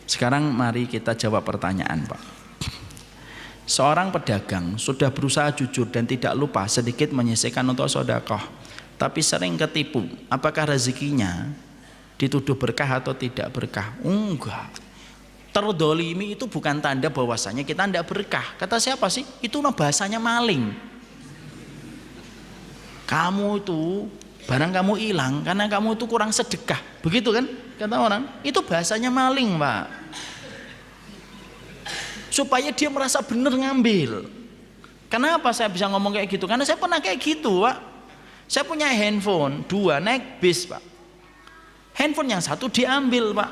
Sekarang mari kita jawab pertanyaan, Pak. Seorang pedagang sudah berusaha jujur dan tidak lupa sedikit menyisihkan untuk sedekah, tapi sering ketipu. Apakah rezekinya dituduh berkah atau tidak berkah? Enggak. Terdolimi itu bukan tanda bahwasanya kita tidak berkah. Kata siapa sih? Itu bahasanya maling. Kamu itu barang kamu hilang karena kamu itu kurang sedekah. Begitu kan? Kata orang. Itu bahasanya maling, Pak. Supaya dia merasa benar ngambil. Kenapa saya bisa ngomong kayak gitu? Karena saya pernah kayak gitu, Pak. Saya punya handphone 2 naik bis, Pak. Handphone yang satu diambil, Pak.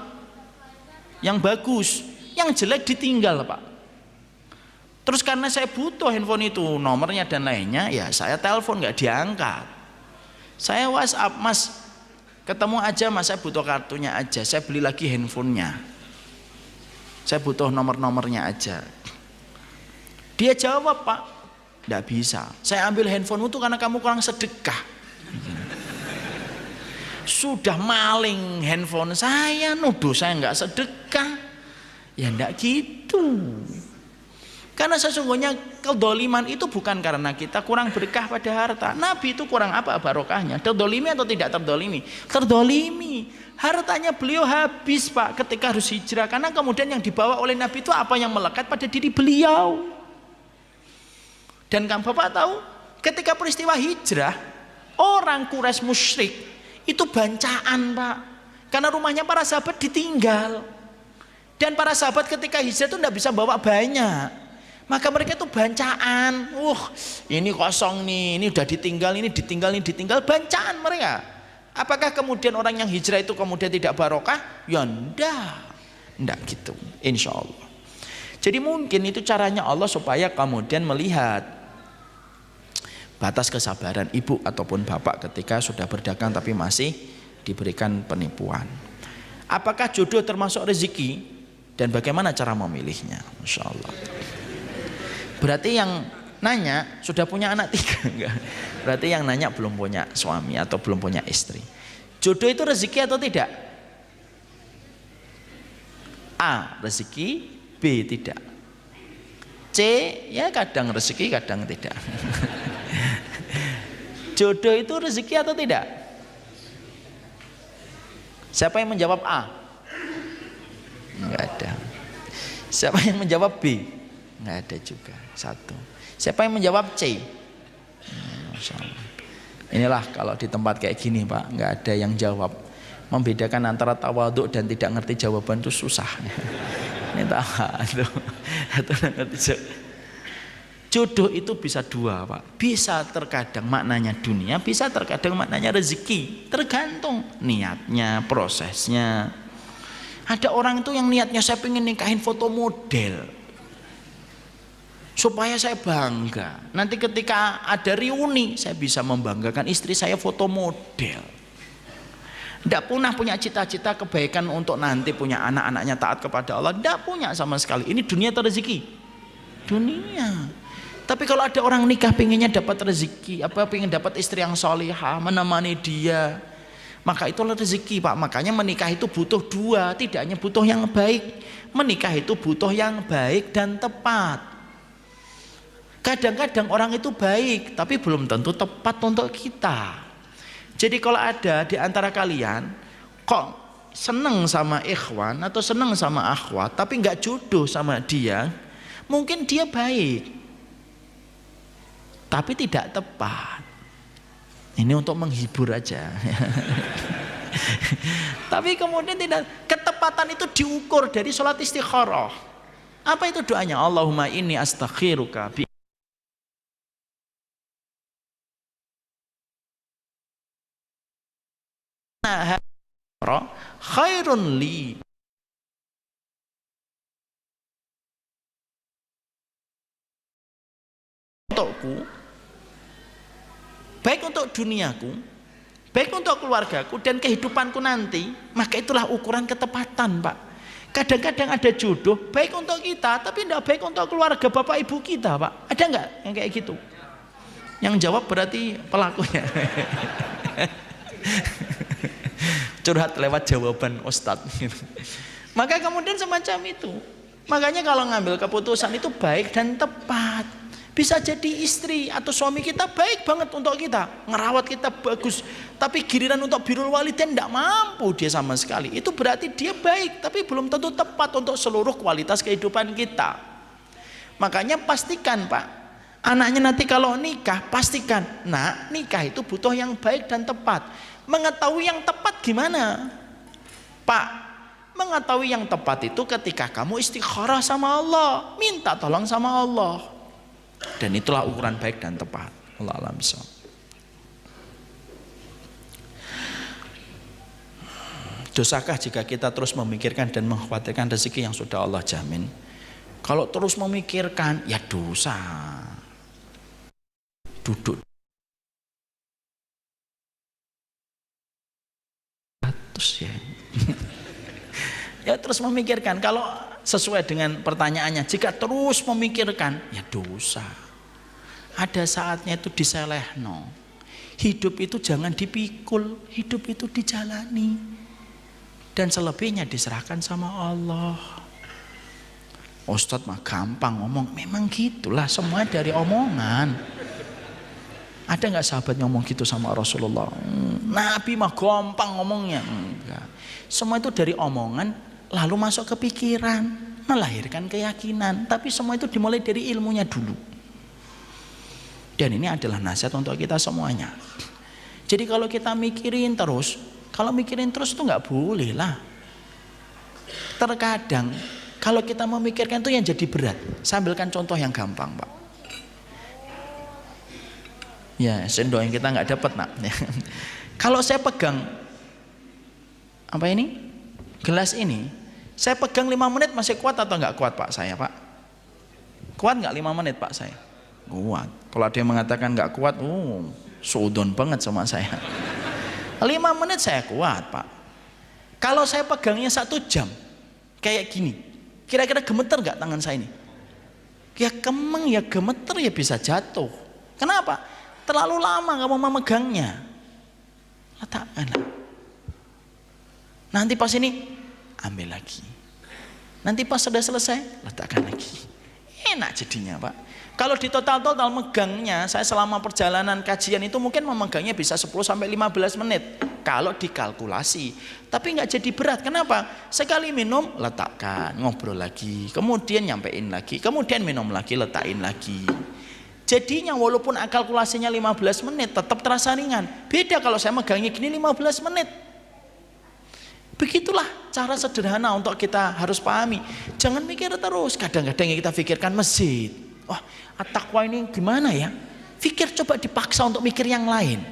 Yang bagus, yang jelek ditinggal, Pak. Terus karena saya butuh handphone itu, nomornya dan lainnya, ya saya telepon nggak diangkat. Saya WhatsApp, Mas, ketemu aja Mas, saya butuh kartunya aja. Saya beli lagi handphonenya. Saya butuh nomor-nomornya aja. Dia jawab, Pak, nggak bisa. Saya ambil handphone itu karena kamu kurang sedekah. Sudah maling handphone saya, nuduh saya nggak sedekah. Ya nggak gitu. Karena sesungguhnya kedoliman itu bukan karena kita kurang berkah pada harta. Nabi itu kurang apa barokahnya? Terdolimi atau tidak terdolimi? Terdolimi. Hartanya beliau habis, Pak, ketika harus hijrah. Karena kemudian yang dibawa oleh Nabi itu apa yang melekat pada diri beliau. Dan kan Bapak tahu, ketika peristiwa hijrah, orang Quraisy musyrik itu bancaan, Pak. Karena rumahnya para sahabat ditinggal. Dan para sahabat ketika hijrah itu tidak bisa bawa banyak. Maka mereka itu bancaan. Ini kosong nih, ini udah ditinggal, ini ditinggal, ini ditinggal. Bancaan mereka. Apakah kemudian orang yang hijrah itu kemudian tidak barokah? Ya enggak gitu, insya Allah. Jadi mungkin itu caranya Allah supaya kemudian melihat batas kesabaran ibu ataupun bapak ketika sudah berdagang tapi masih diberikan penipuan. Apakah jodoh termasuk rezeki dan bagaimana cara memilihnya? Insya Allah. Berarti yang nanya sudah punya anak 3 enggak? Berarti yang nanya belum punya suami atau belum punya istri. Jodoh itu rezeki atau tidak? A, rezeki, B, tidak. C, ya kadang rezeki kadang tidak. Jodoh itu rezeki atau tidak? Siapa yang menjawab A? Enggak ada. Siapa yang menjawab B? Enggak ada juga. 1. Siapa yang menjawab C? Masya Allah. Inilah kalau di tempat kayak gini, Pak, nggak ada yang jawab. Membedakan antara tawaduk dan tidak ngerti jawaban itu susah. Ini jodoh itu bisa 2, Pak. Bisa terkadang maknanya dunia, bisa terkadang maknanya rezeki. Tergantung niatnya, prosesnya. Ada orang itu yang niatnya saya pengen nikahin foto model. Supaya saya bangga. Nanti ketika ada reuni, saya bisa membanggakan istri saya foto model. Tidak pernah punya cita-cita kebaikan untuk nanti punya anak-anaknya taat kepada Allah. Tidak punya sama sekali. Ini dunia atau rezeki? Dunia. Tapi kalau ada orang nikah pengennya dapat rezeki, pengen dapat istri yang solihah, menemani dia, maka itulah rezeki, Pak. Makanya menikah itu butuh 2, tidak hanya butuh yang baik. Menikah itu butuh yang baik dan tepat. Kadang-kadang orang itu baik tapi belum tentu tepat untuk kita. Jadi kalau ada di antara kalian kok seneng sama ikhwan atau seneng sama akhwat tapi nggak jodoh sama dia, mungkin dia baik tapi tidak tepat. Ini untuk menghibur aja. Tapi kemudian tidak, ketepatan itu diukur dari sholat istikharah. Apa itu doanya? Allahumma inni astakhiruka bi khairun li untukku, baik untuk duniaku, baik untuk keluargaku dan kehidupanku nanti. Maka itulah ukuran ketepatan, Pak. Kadang-kadang ada jodoh baik untuk kita tapi tidak baik untuk keluarga bapak ibu kita, Pak. Ada nggak yang kayak gitu? Yang jawab berarti pelakunya. Curhat lewat jawaban Ustadz. Maka kemudian semacam itu. Makanya kalau ngambil keputusan itu baik dan tepat. Bisa jadi istri atau suami kita baik banget untuk kita, ngerawat kita bagus, tapi giliran untuk birrul walidain tidak mampu dia sama sekali. Itu berarti dia baik, tapi belum tentu tepat untuk seluruh kualitas kehidupan kita. Makanya pastikan Pak, anaknya nanti kalau nikah, pastikan nak, nikah itu butuh yang baik dan tepat. Mengetahui yang tepat gimana Pak? Mengetahui yang tepat itu ketika kamu istikharah sama Allah, minta tolong sama Allah, dan itulah ukuran baik dan tepat. Allah alam bisa. Dosakah jika kita terus memikirkan dan mengkhawatirkan rezeki yang sudah Allah jamin? Kalau terus memikirkan, ya dosa. Duduk terus ya. Ya terus memikirkan. Kalau sesuai dengan pertanyaannya, jika terus memikirkan, ya dosa. Ada saatnya itu diselehno. Hidup itu jangan dipikul, hidup itu dijalani, dan selebihnya diserahkan sama Allah. Ustadz mah gampang ngomong, memang gitulah, semua dari omongan. Ada nggak sahabat ngomong gitu sama Rasulullah? Nabi mah gampang ngomongnya. Enggak. Semua itu dari omongan, lalu masuk ke pikiran, melahirkan keyakinan. Tapi semua itu dimulai dari ilmunya dulu. Dan ini adalah nasihat untuk kita semuanya. Jadi kalau kita mikirin terus, kalau mikirin terus itu nggak boleh lah. Terkadang kalau kita memikirkan itu yang jadi berat. Saya ambilkan contoh yang gampang Pak. Ya sendok yang kita nggak dapat nak. Kalau saya pegang apa ini, gelas ini, saya pegang 5 menit masih kuat atau nggak kuat Pak saya Pak? Kuat nggak 5 menit Pak saya? Kuat. Kalau ada yang mengatakan nggak kuat, sudon banget sama saya. 5 menit saya kuat Pak. Kalau saya pegangnya 1 jam, kayak gini, kira-kira gemeter nggak tangan saya ini? Ya kemeng, ya gemeter, ya bisa jatuh. Kenapa? Terlalu lama kamu memegangnya. Letakkanlah. Nanti pas ini ambil lagi. Nanti pas sudah selesai letakkan lagi. Enak jadinya Pak. Kalau di total megangnya, saya selama perjalanan kajian itu mungkin memegangnya bisa 10-15 menit kalau dikalkulasi. Tapi nggak jadi berat. Kenapa? Sekali minum letakkan, ngobrol lagi, kemudian nyampein lagi, kemudian minum lagi, letakin lagi. Jadinya walaupun kalkulasinya 15 menit tetap terasa ringan. Beda kalau saya megangnya gini 15 menit. Begitulah cara sederhana untuk kita harus pahami. Jangan mikir terus. Kadang-kadang yang kita pikirkan masjid. Wah, at-taqwa ini gimana ya? Pikir, coba dipaksa untuk mikir yang lain.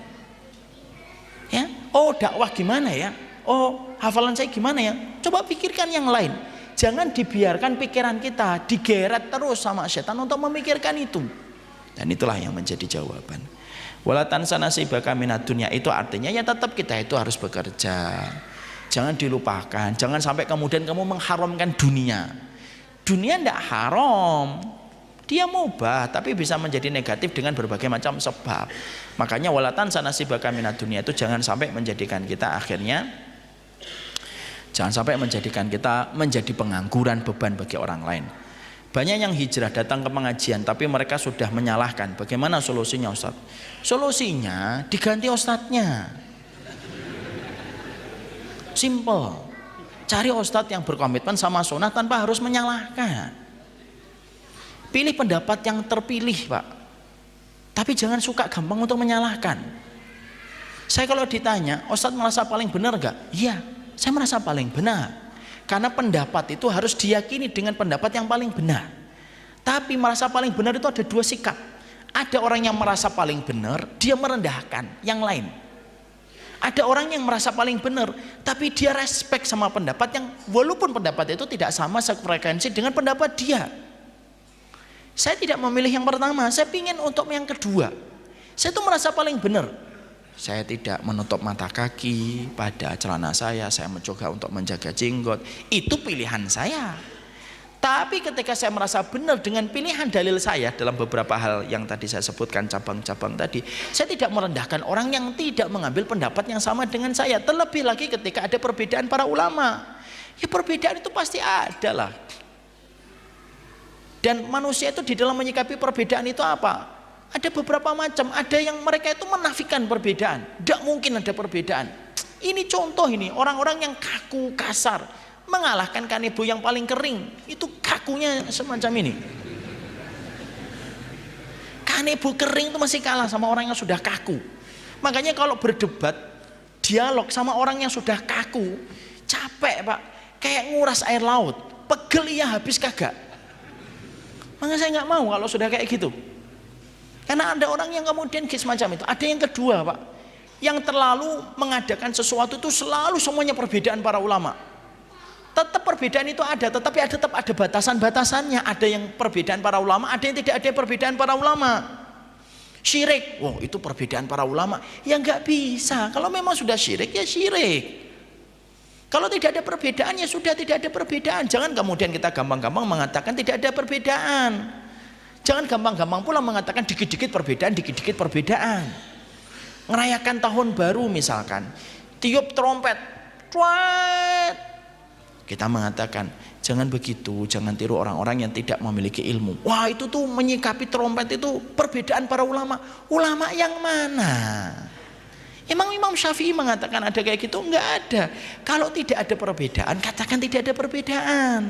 Ya, oh dakwah gimana ya? Oh hafalan saya gimana ya? Coba pikirkan yang lain. Jangan dibiarkan pikiran kita digeret terus sama setan untuk memikirkan itu. Dan itulah yang menjadi jawaban. Wala tansa nasibaka minad dunya, itu artinya ya tetap kita itu harus bekerja. Jangan dilupakan, jangan sampai kemudian kamu mengharamkan dunia. Dunia tidak haram, dia mubah, tapi bisa menjadi negatif dengan berbagai macam sebab. Makanya wala tansa nasibaka minad dunya itu jangan sampai menjadikan kita akhirnya, jangan sampai menjadikan kita menjadi pengangguran, beban bagi orang lain. Banyak yang hijrah datang ke pengajian tapi mereka sudah menyalahkan. Bagaimana solusinya Ustaz? Solusinya diganti ustadznya. Simple. Cari ustadz yang berkomitmen sama sunnah tanpa harus menyalahkan. Pilih pendapat yang terpilih Pak. Tapi jangan suka gampang untuk menyalahkan. Saya kalau ditanya, ustadz merasa paling benar gak? Iya, saya merasa paling benar. Karena pendapat itu harus diyakini dengan pendapat yang paling benar. Tapi merasa paling benar itu ada 2 sikap. Ada orang yang merasa paling benar, dia merendahkan yang lain. Ada orang yang merasa paling benar, tapi dia respect sama pendapat yang walaupun pendapat itu tidak sama sefrekuensi dengan pendapat dia. Saya tidak memilih yang pertama, saya ingin untuk yang kedua. Saya itu merasa paling benar. Saya tidak menutup mata kaki pada celana saya mencoba untuk menjaga jenggot. Itu pilihan saya. Tapi ketika saya merasa benar dengan pilihan dalil saya dalam beberapa hal yang tadi saya sebutkan cabang-cabang tadi, saya tidak merendahkan orang yang tidak mengambil pendapat yang sama dengan saya. Terlebih lagi ketika ada perbedaan para ulama. Ya perbedaan itu pasti ada lah. Dan manusia itu di dalam menyikapi perbedaan itu apa? Ada beberapa macam. Ada yang mereka itu menafikan perbedaan. Tidak mungkin ada perbedaan. Ini contoh ini, orang-orang yang kaku, kasar, mengalahkan kanebo yang paling kering. Itu kakunya semacam ini. Kanebo kering itu masih kalah sama orang yang sudah kaku. Makanya kalau berdebat, dialog sama orang yang sudah kaku, capek Pak. Kayak nguras air laut. Pegel ya habis kagak. Makanya saya nggak mau kalau sudah kayak gitu. Karena ada orang yang kemudian semacam itu. Ada yang kedua Pak, yang terlalu mengadakan sesuatu itu selalu semuanya perbedaan para ulama. Tetap perbedaan itu ada, tetapi tetap ada batasan-batasannya. Ada yang perbedaan para ulama, ada yang tidak ada perbedaan para ulama. Syirik, wow itu perbedaan para ulama. Ya nggak bisa. Kalau memang sudah syirik ya syirik. Kalau tidak ada perbedaan ya sudah tidak ada perbedaan. Jangan kemudian kita gampang-gampang mengatakan tidak ada perbedaan. Jangan gampang-gampang pula mengatakan dikit-dikit perbedaan, dikit-dikit perbedaan. Ngerayakan tahun baru misalkan, tiup trompet, tuat. Kita mengatakan jangan begitu, jangan tiru orang-orang yang tidak memiliki ilmu. Wah itu tuh menyikapi trompet itu perbedaan para ulama. Ulama yang mana? Emang Imam Syafi'i mengatakan ada kayak gitu? Enggak ada. Kalau tidak ada perbedaan, katakan tidak ada perbedaan.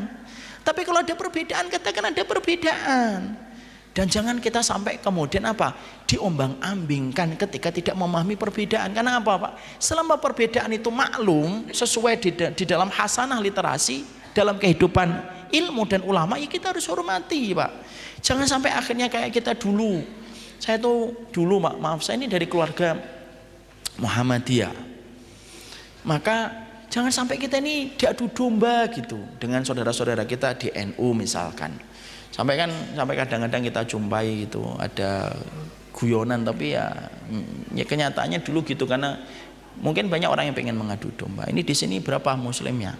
Tapi kalau ada perbedaan, katakan ada perbedaan. Dan jangan kita sampai kemudian apa? Diombang-ambingkan ketika tidak memahami perbedaan. Karena apa Pak? Selama perbedaan itu maklum, sesuai di dalam hasanah literasi, dalam kehidupan ilmu dan ulama, ya kita harus hormati Pak. Jangan sampai akhirnya kayak kita dulu. Saya tuh dulu maaf saya ini dari keluarga Muhammadiyah. Maka jangan sampai kita ini diadu domba gitu dengan saudara-saudara kita di NU misalkan. Sampai kadang-kadang kita jumpai gitu ada guyonan, tapi ya kenyataannya dulu gitu, karena mungkin banyak orang yang pengen mengadu domba. Ini di sini berapa muslimnya?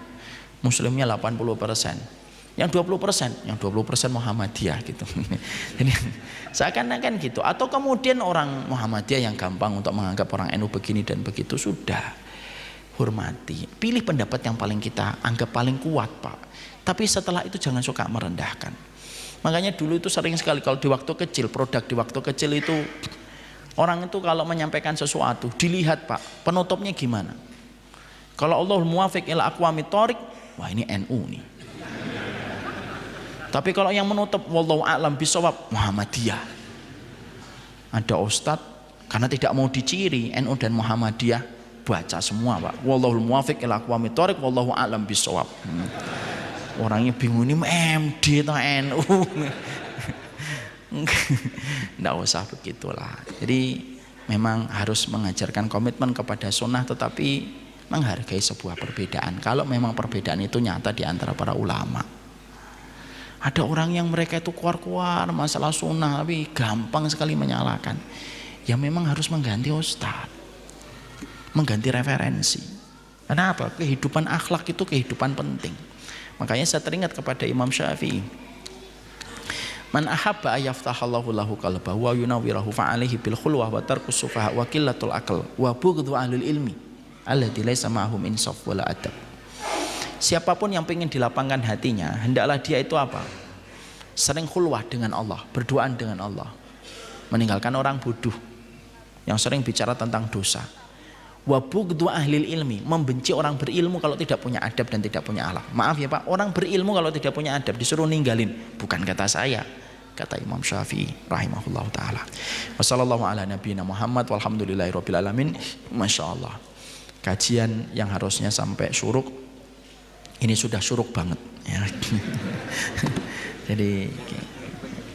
Muslimnya 80%. Yang 20%, yang 20% Muhammadiyah gitu. Jadi seakan-akan gitu. Atau kemudian orang Muhammadiyah yang gampang untuk menganggap orang NU begini dan begitu, sudah hormati. Pilih pendapat yang paling kita anggap paling kuat Pak. Tapi setelah itu jangan suka merendahkan. Makanya dulu itu sering sekali kalau di waktu kecil, produk di waktu kecil itu orang itu kalau menyampaikan sesuatu dilihat Pak, penutupnya gimana. Kalau Allahul muwafiq ila aqwamit thoriq, wah ini NU nih. Tapi kalau yang menutup wallahu a'lam bishawab, Muhammadiyah. Ada ustadz karena tidak mau diciri NU dan Muhammadiyah, baca semua Pak. Wallahul muwafiq ila aqwamit thoriq wallahu a'lam bishawab. Orangnya bingung, ini MD atau NU. Nggak usah begitulah. Jadi memang harus mengajarkan komitmen kepada sunnah, tetapi menghargai sebuah perbedaan. Kalau memang perbedaan itu nyata di antara para ulama. Ada orang yang mereka itu kuar-kuar masalah sunnah, tapi gampang sekali menyalahkan. Ya memang harus mengganti ustadz, mengganti referensi. Kenapa? Kehidupan akhlak itu kehidupan penting. Makanya saya teringat kepada Imam Syafi'i. Man ahabba ayaftahallahu lahu qalbahu wa yunawwirahu fa'alaihi bil khulwah wa tarkus sufaha wa qillatul aql wa bughdhu ahlul ilmi alladzi laisa ma'hum insaf wala adab. Siapapun yang ingin dilapangkan hatinya, hendaklah dia itu apa? Sering khulwah dengan Allah, berduaan dengan Allah. Meninggalkan orang bodoh yang sering bicara tentang dosa. Wa bughdhu ahlil ilmi, membenci orang berilmu kalau tidak punya adab dan tidak punya akhlak. Maaf ya Pak, orang berilmu kalau tidak punya adab disuruh ninggalin. Bukan kata saya, kata Imam Syafi'i rahimahullah taala. Wassallallahu ala nabiyina Muhammad walhamdulillahirabbil alamin. Masyaallah. Kajian yang harusnya sampai syuruk ini sudah syuruk banget ya. Jadi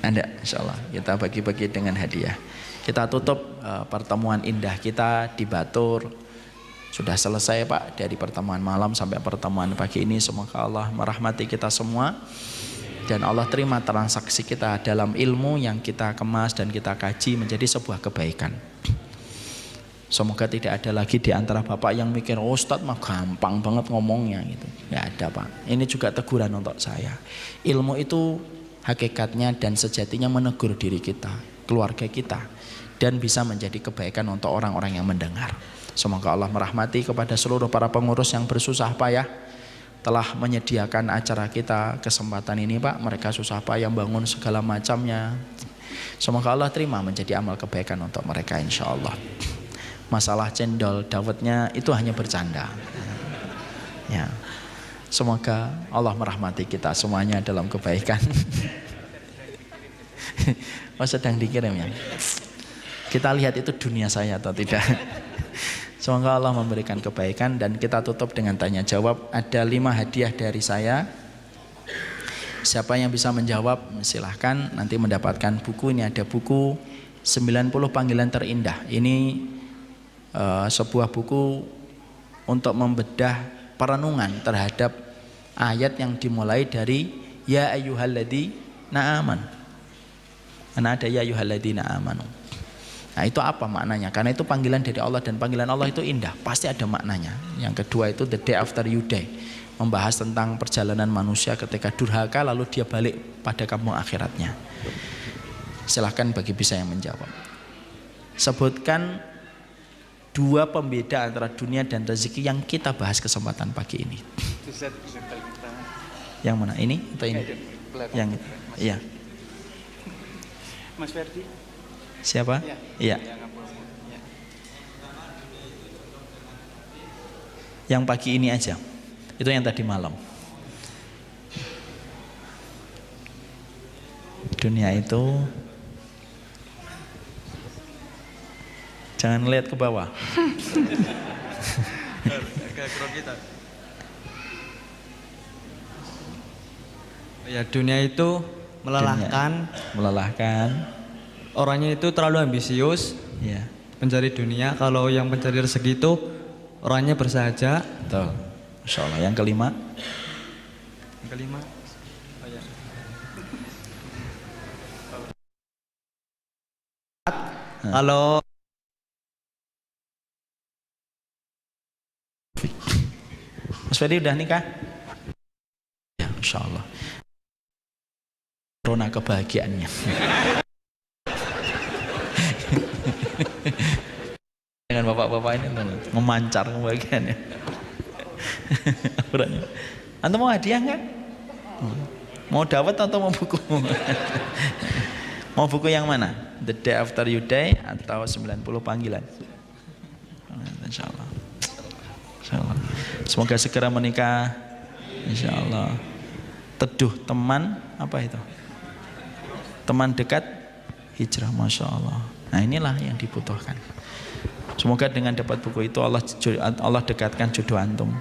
Anda insyaallah kita bagi-bagi dengan hadiah. Kita tutup pertemuan indah kita di Batur. Sudah selesai Pak, dari pertemuan malam sampai pertemuan pagi ini. Semoga Allah merahmati kita semua dan Allah terima transaksi kita dalam ilmu yang kita kemas dan kita kaji menjadi sebuah kebaikan. Semoga tidak ada lagi di antara Bapak yang mikir, oh Ustadz mah gampang banget ngomongnya gitu. Nggak ada Pak. Ini juga teguran untuk saya. Ilmu itu hakikatnya dan sejatinya menegur diri kita, keluarga kita, dan bisa menjadi kebaikan untuk orang-orang yang mendengar. Semoga Allah merahmati kepada seluruh para pengurus yang bersusah payah telah menyediakan acara kita, kesempatan ini Pak. Mereka susah payah bangun segala macamnya. Semoga Allah terima menjadi amal kebaikan untuk mereka insya Allah. Masalah cendol dawetnya itu hanya bercanda. Ya. Semoga Allah merahmati kita semuanya dalam kebaikan. Oh sedang dikirim ya. Kita lihat itu dunia saya atau tidak. Semoga Allah memberikan kebaikan. Dan kita tutup dengan tanya jawab. Ada 5 hadiah dari saya. Siapa yang bisa menjawab silahkan nanti mendapatkan buku. Ini ada buku 90 panggilan terindah. Ini sebuah buku untuk membedah perenungan terhadap ayat yang dimulai dari ya ayyuhalladzina amanu. Karena ada ya ayyuhalladzina amanu. Nah itu apa maknanya? Karena itu panggilan dari Allah dan panggilan Allah itu indah, pasti ada maknanya. Yang kedua itu the day after you die, membahas tentang perjalanan manusia ketika durhaka lalu dia balik pada kampung akhiratnya. Silahkan bagi bisa yang menjawab. Sebutkan 2 pembeda antara dunia dan rezeki yang kita bahas kesempatan pagi ini. Yang mana? Ini atau ini? Yang itu. Iya. Mas Ferdi. Siapa? Iya. Yang pagi ini aja. Itu yang tadi malam. Dunia itu jangan lihat ke bawah. Ya, dunia itu melelahkan. Orangnya itu terlalu ambisius. Ya. Mencari dunia. Kalau yang mencari rezeki itu orangnya bersahaja. Betul. Insya Allah. Yang kelima. Yang kelima. Kalau Mas Ferdi udah nikah? Ya, insya Allah. Corona kebahagiaannya. Dengan bapak-bapak ini memancar kebahagiaannya. Antum mau hadiah nggak? Mau dawet atau mau buku? Mau buku yang mana? The Day After You Die atau 90 Panggilan? Insya Allah. Insya Allah. Semoga segera menikah. Insya Allah. Teduh teman apa itu? Teman dekat hijrah, masya Allah. Nah inilah yang dibutuhkan. Semoga dengan dapat buku itu Allah dekatkan jodoh antum.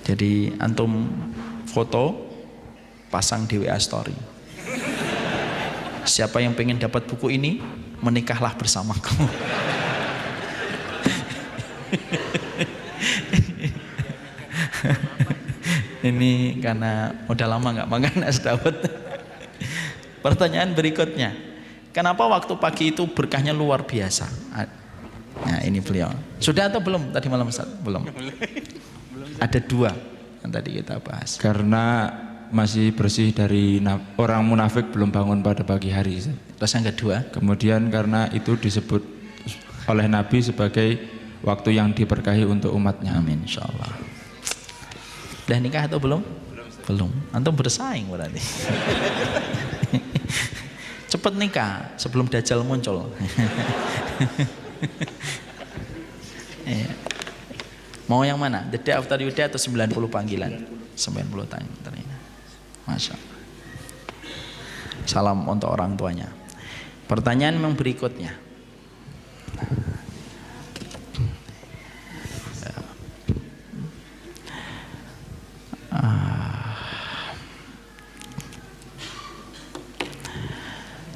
Jadi antum foto pasang di WA story. Siapa yang pengen dapat buku ini, menikahlah bersamaku. Ini karena udah lama nggak makan es dawet. Pertanyaan berikutnya, kenapa waktu pagi itu berkahnya luar biasa? Nah ini beliau. Sudah atau belum tadi malam Ustaz? Belum. Ada 2 yang tadi kita bahas. Karena masih bersih dari orang munafik belum bangun pada pagi hari. Terus yang kedua? Kemudian karena itu disebut oleh Nabi sebagai waktu yang diberkahi untuk umatnya. Amin insyaallah. Udah nikah atau belum? Belum. Antum bersaing berarti. Cepet nikah sebelum Dajjal muncul. Mau yang mana? The Day After You Die atau 90 Panggilan? 90 panggilan. Masya Allah. Salam untuk orang tuanya. Pertanyaan yang berikutnya.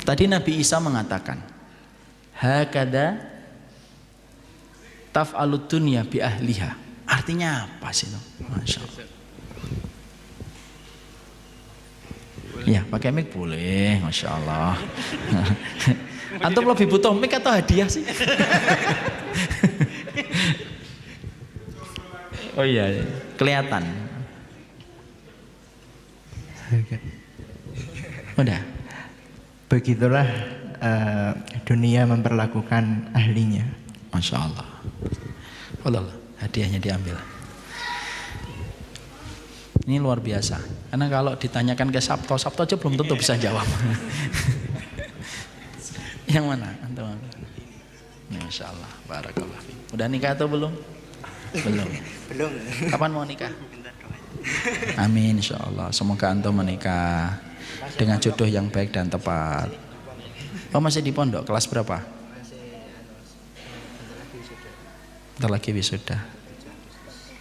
Tadi Nabi Isa mengatakan, hakada taf'alud dunya bi ahliha. Artinya apa sih itu? Masya Allah. Ya pakai mic boleh, masya Allah. Antum lebih butuh mic atau hadiah sih? Oh iya, kelihatan. Udah. Begitulah dunia memperlakukan ahlinya. Masya Allah. Allah, hadiahnya diambil. Ini luar biasa. Karena kalau ditanyakan ke Sabto aja belum tentu bisa jawab. Yang mana? Antum. Masya Allah, barakallah. Udah nikah atau belum? Belum. Belum. Kapan mau nikah? Amin, insya Allah. Semoga antum menikah dengan jodoh yang baik dan tepat. Oh, masih di pondok. Kelas berapa? Bentar lagi wisuda.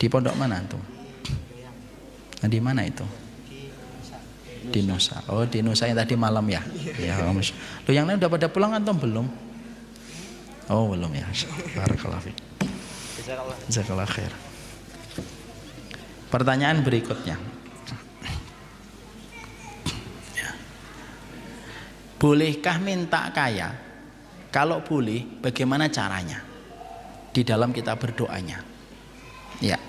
Di pondok mana antum? Nah, di mana itu? Di Nusa. Oh, di Nusa yang tadi malam ya. Ya, lo yang lain udah pada pulang antum belum? Oh, belum ya. Barakallahu fiik. Jazakallah khair. Pertanyaan berikutnya. Bolehkah minta kaya? Kalau boleh, bagaimana caranya? Di dalam kita berdoanya. Ya.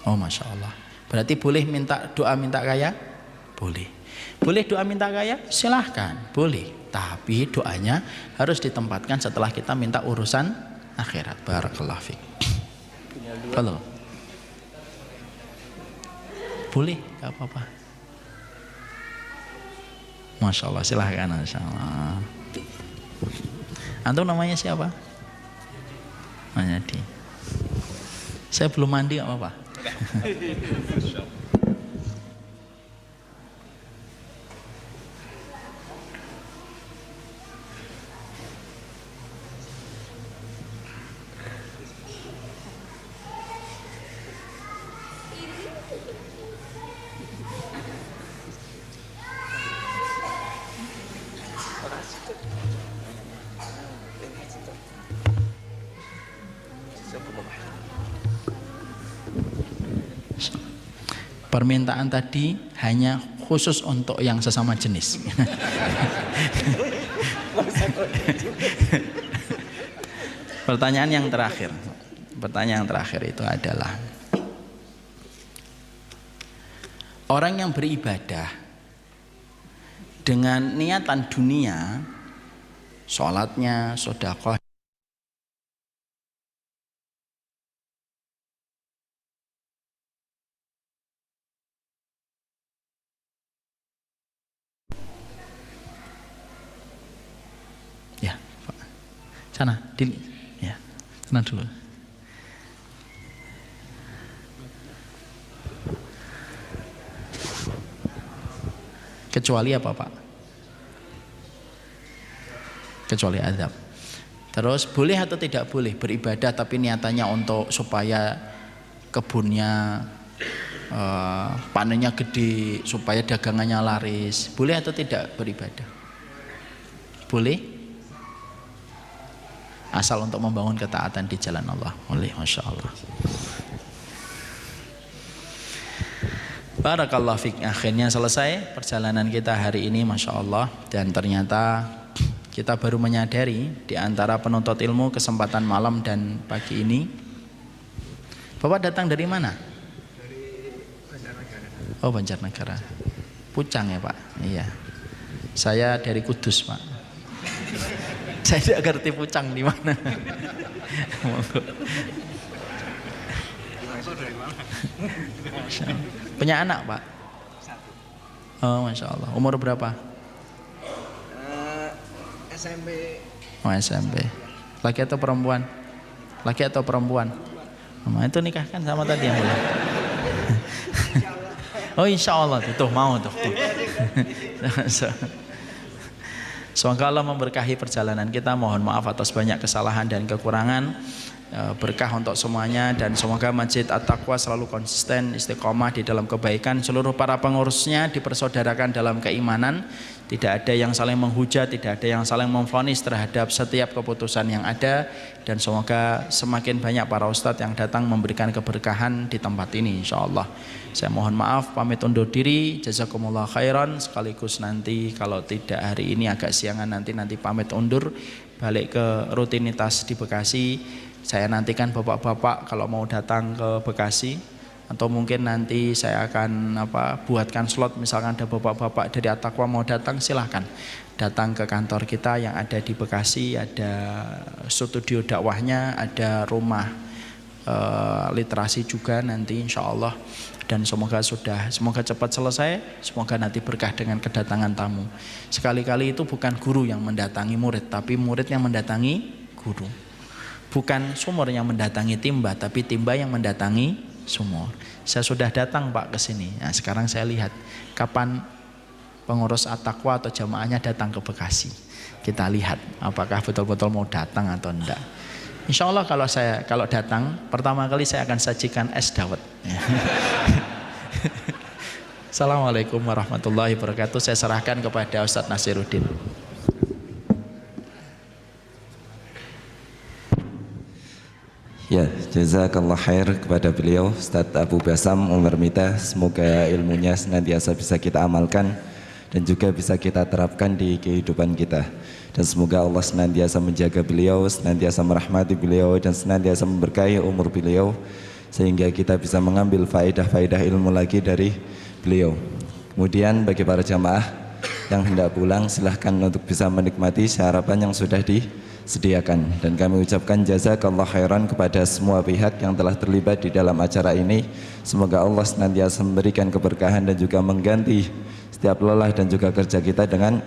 Oh, Masya Allah. Berarti boleh minta doa minta kaya? Boleh. Boleh doa minta kaya? Silahkan, boleh. Tapi doanya harus ditempatkan setelah kita minta urusan akhirat. Barakallahu fiik. Halo. Boleh, gak apa-apa. Masya Allah, silahkan. Masya Allah. Antum namanya siapa? Manyadi. Saya belum mandi, gak apa-apa. Permintaan tadi hanya khusus untuk yang sesama jenis. Pertanyaan yang terakhir. Pertanyaan yang terakhir itu adalah orang yang beribadah dengan niatan dunia, sholatnya, sedekah, ya, Pak. Sana, ya, sana dulu. Kecuali apa, Pak? Kecuali azab. Terus boleh atau tidak boleh beribadah tapi niatannya untuk supaya kebunnya panennya gede, supaya dagangannya laris. Boleh atau tidak beribadah? Boleh? Asal untuk membangun ketaatan di jalan Allah. Boleh, Masya Allah. Barakallahu fiik. Akhirnya selesai perjalanan kita hari ini, Masya Allah. Dan ternyata kita baru menyadari di antara penuntut ilmu kesempatan malam dan pagi ini. Bapak datang dari mana? Dari Banjarnegara. Oh, Banjarnegara. Pucang ya, Pak? Iya. Saya dari Kudus, Pak. Saya tidak ngerti Pucang di mana. Punya anak, Pak? Oh, Masya Allah. Umur berapa? SMP. Oh, SMP. Laki atau perempuan? Laki atau perempuan? Itu nikahkan sama tadi yang boleh. Oh, insya Allah tuh mau tuh. Semoga Allah memberkahi perjalanan kita. Mohon maaf atas banyak kesalahan dan kekurangan. Berkah untuk semuanya dan semoga Masjid At-Taqwa selalu konsisten istiqomah di dalam kebaikan. Seluruh para pengurusnya dipersaudarakan dalam keimanan. Tidak ada yang saling menghujat, tidak ada yang saling memvonis terhadap setiap keputusan yang ada. Dan semoga semakin banyak para ustadz yang datang memberikan keberkahan di tempat ini, insya Allah. Saya mohon maaf, pamit undur diri. Jazakumullah khairan. Sekaligus nanti kalau tidak hari ini agak siangan nanti pamit undur balik ke rutinitas di Bekasi. Saya nantikan bapak-bapak kalau mau datang ke Bekasi atau mungkin nanti saya akan buatkan slot, misalkan ada bapak-bapak dari At-Taqwa mau datang, silahkan datang ke kantor kita yang ada di Bekasi, ada studio dakwahnya, ada rumah literasi juga nanti insya Allah. Dan semoga cepat selesai, semoga nanti berkah dengan kedatangan tamu. Sekali-kali itu bukan guru yang mendatangi murid, tapi murid yang mendatangi guru. Bukan sumur yang mendatangi timba, tapi timba yang mendatangi sumur. Saya sudah datang Pak ke sini. Nah, sekarang saya lihat kapan pengurus At-Taqwa atau jamaahnya datang ke Bekasi. Kita lihat apakah betul-betul mau datang atau enggak. Insya Allah kalau datang, pertama kali saya akan sajikan es dawet. Assalamualaikum warahmatullahi wabarakatuh. Saya serahkan kepada Ustadz Nasiruddin. Ya, jazakallah khair kepada beliau Ustadz Abu Basam Umar Mita. Semoga ilmunya senantiasa bisa kita amalkan dan juga bisa kita terapkan di kehidupan kita. Dan semoga Allah senantiasa menjaga beliau, senantiasa merahmati beliau, dan senantiasa memberkahi umur beliau, sehingga kita bisa mengambil faedah-faedah ilmu lagi dari beliau. Kemudian bagi para jamaah yang hendak pulang, silahkan untuk bisa menikmati sarapan yang sudah disediakan. Dan kami ucapkan jazakallah khairan kepada semua pihak yang telah terlibat di dalam acara ini. Semoga Allah senantiasa memberikan keberkahan dan juga mengganti setiap lelah dan juga kerja kita dengan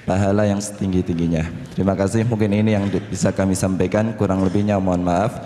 pahala yang setinggi-tingginya. Terima kasih, mungkin ini yang bisa kami sampaikan, kurang lebihnya mohon maaf.